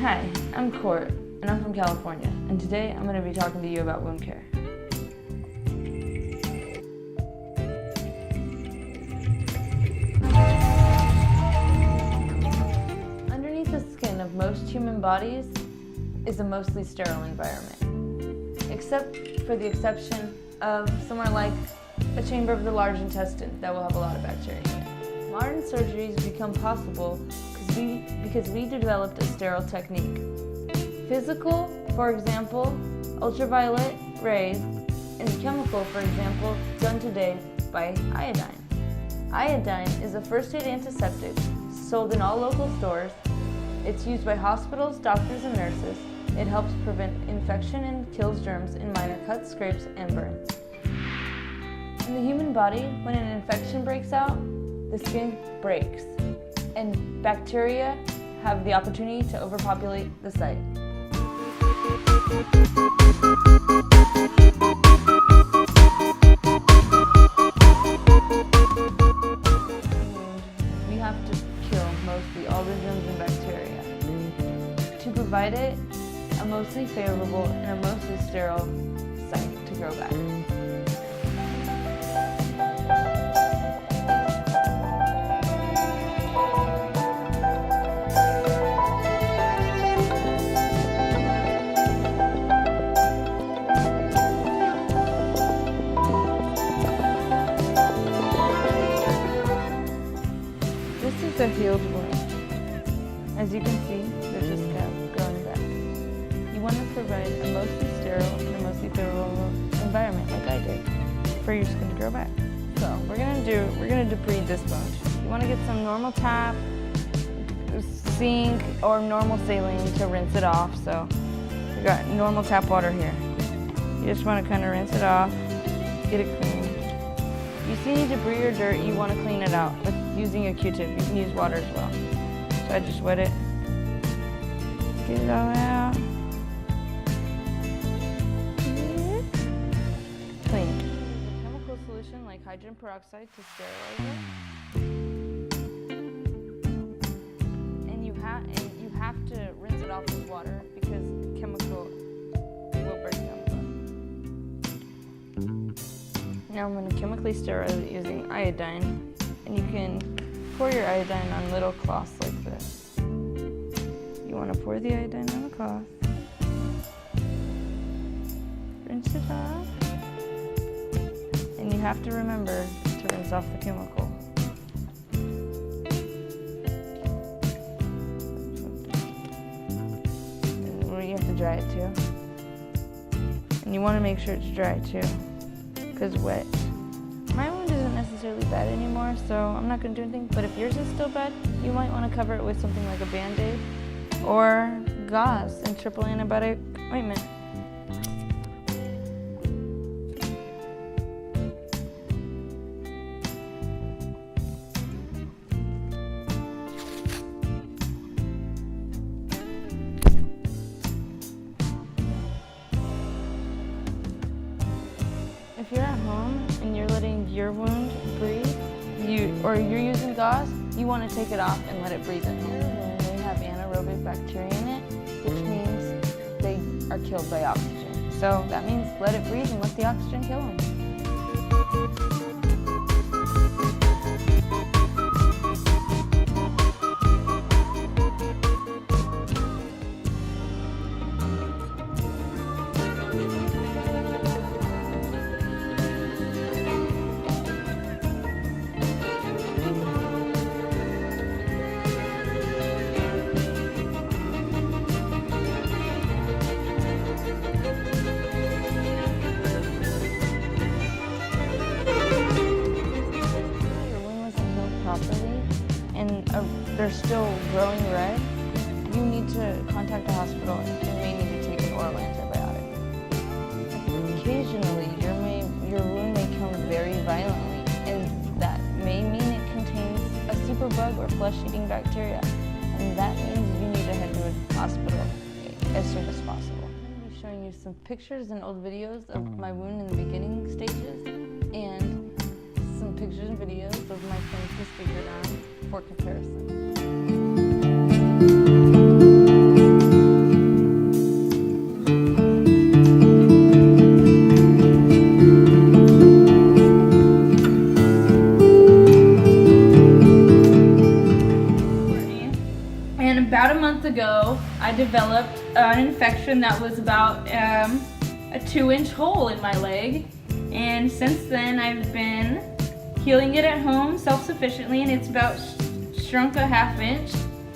Hi, I'm Court, and I'm from California, and today I'm going to be talking to you about wound care. Underneath the skin of most human bodies is a mostly sterile environment, except for the exception of somewhere like a chamber of the large intestine that will have a lot of bacteria in it. Modern surgeries become possible because we developed a sterile technique. Physical, for example, ultraviolet rays, and chemical, for example, done today by iodine. Iodine is a first-aid antiseptic sold in all local stores. It's used by hospitals, doctors, and nurses. It helps prevent infection and kills germs in minor cuts, scrapes, and burns. In the human body, when an infection breaks out, the skin breaks, and bacteria have the opportunity to overpopulate the site. We have to kill mostly all the germs and bacteria to provide it a mostly favorable and a mostly sterile site to grow back. This is a healed wound. As you can see, there's a scab growing back. You want to provide a mostly sterile and a mostly favorable environment, like I did, for your skin to grow back. So we're gonna debride this wound. You want to get some normal tap, sink, or normal saline to rinse it off. So we got normal tap water here. You just want to kind of rinse it off, get it clean. If you see any debris or dirt, you want to clean it out with using a Q-tip. You can use water as well. So I just wet it, get it all out. Clean. A chemical solution like hydrogen peroxide to sterilize it. And you have to rinse it off with water because chemical will break down the bone. Now I'm going to chemically sterilize it using iodine, and you can pour your iodine on little cloths like this. You want to pour the iodine on the cloth, rinse it off, and you have to remember to rinse off the chemical. And you have to dry it too. And you want to make sure it's dry too, because wet. My wound isn't necessarily bad anymore, so I'm not going to do anything, but if yours is still bad, you might want to cover it with something like a Band-Aid or gauze and triple antibiotic ointment. If you're at home and you're letting your wound breathe, or you're using gauze, you want to take it off and let it breathe at home. And they have anaerobic bacteria in it, which means they are killed by oxygen. So that means let it breathe and let the oxygen kill them. Properly and they're still growing red, you need to contact the hospital and may need to take an oral antibiotic. Occasionally, your wound may come very violently, and that may mean it contains a superbug or flesh-eating bacteria, and that means you need to head to a hospital as soon as possible. I'm going to be showing you some pictures and old videos of my wound in the beginning stages, and some pictures and videos of my friend's disfigured arm for comparison. And about a month ago, I developed an infection that was about a 2-inch hole in my leg. And since then, I've been healing it at home self-sufficiently, and it's about shrunk a 1/2 inch.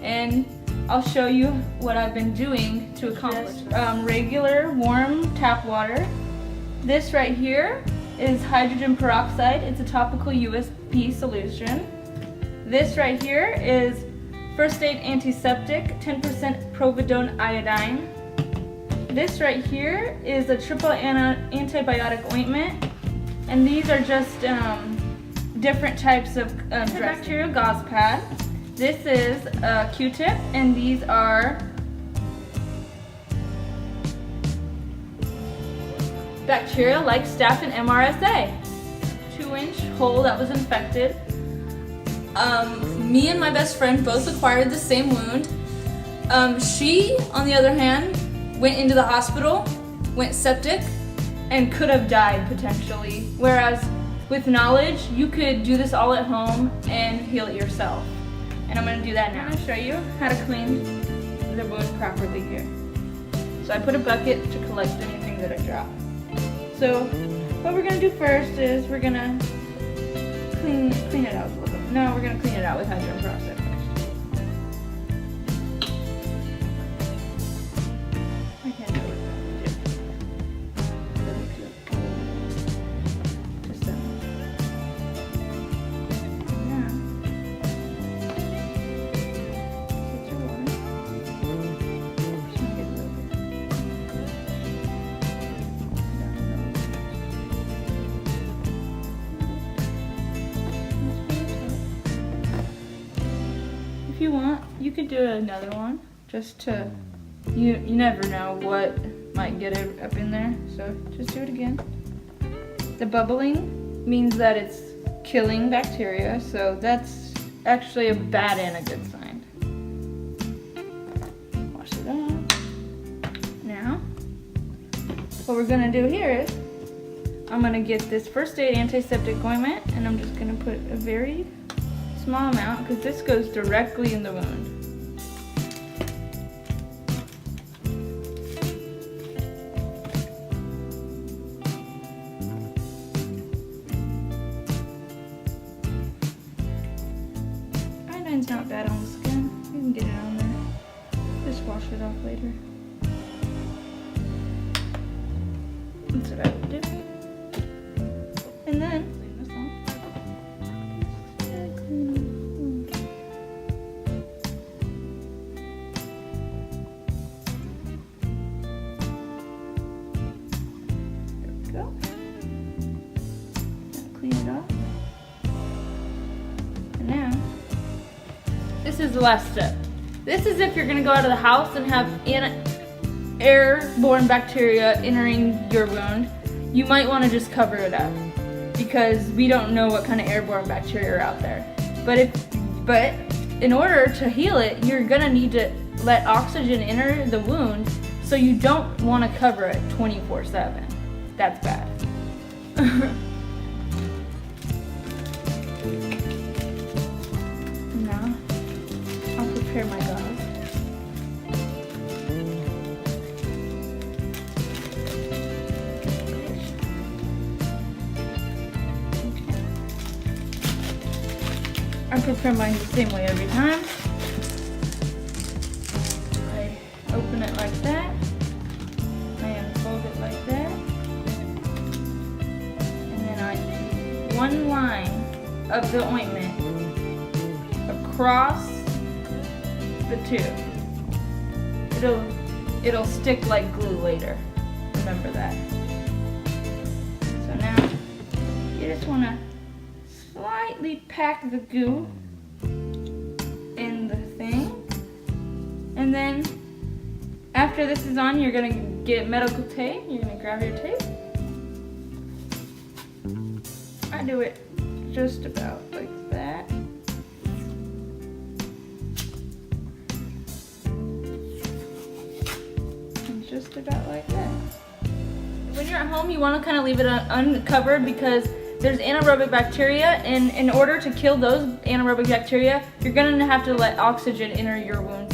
And I'll show you what I've been doing to accomplish regular warm tap water. This right here is hydrogen peroxide. It's a topical USP solution. This right here is first aid antiseptic, 10% providone iodine. This right here is a triple antibiotic ointment, and these are just different types of bacterial gauze pad. This is a Q-tip, and these are bacteria like staph and MRSA. 2-inch hole that was infected. Me and my best friend both acquired the same wound. She, on the other hand, went into the hospital, went septic, and could have died potentially. Whereas with knowledge, you could do this all at home and heal it yourself. And I'm gonna do that now. I'm gonna show you how to clean the wound properly here. So I put a bucket to collect anything that I drop. So what we're gonna do first is we're gonna clean it out with a little. No, we're gonna clean it out with hydrogen peroxide first. I can't do it. Just that. Now, get your water. Just gonna get a little bit. If you want, you could do another one, just to, you never know what might get it up in there, so just do it again. The bubbling means that it's killing bacteria, so that's actually a bad and a good sign. Wash it off. Now, what we're gonna do here is, I'm gonna get this first aid antiseptic ointment, and I'm just gonna put a very small amount, because this goes directly in the wound. Iodine's not bad on the skin. You can get it on there. Just wash it off later. That's what I would do. And then clean this off. Go. Clean it off. And now, this is the last step. This is if you're gonna go out of the house and have airborne bacteria entering your wound. You might wanna just cover it up, because we don't know what kind of airborne bacteria are out there. But in order to heal it, you're gonna need to let oxygen enter the wound, so you don't wanna cover it 24/7. That's bad. Now, I'll prepare my gauze. I prepare mine the same way every time. I open it like that. I unfold it like that. And then I do one line of the ointment across the tube. It'll stick like glue later. Remember that. So now you just want to slightly pack the goo in the thing, and then after this is on, you're gonna get medical tape. You're gonna grab your tape. I do it just about like that. And just about like that. When you're at home, you want to kind of leave it uncovered, because there's anaerobic bacteria, and in order to kill those anaerobic bacteria, you're going to have to let oxygen enter your wound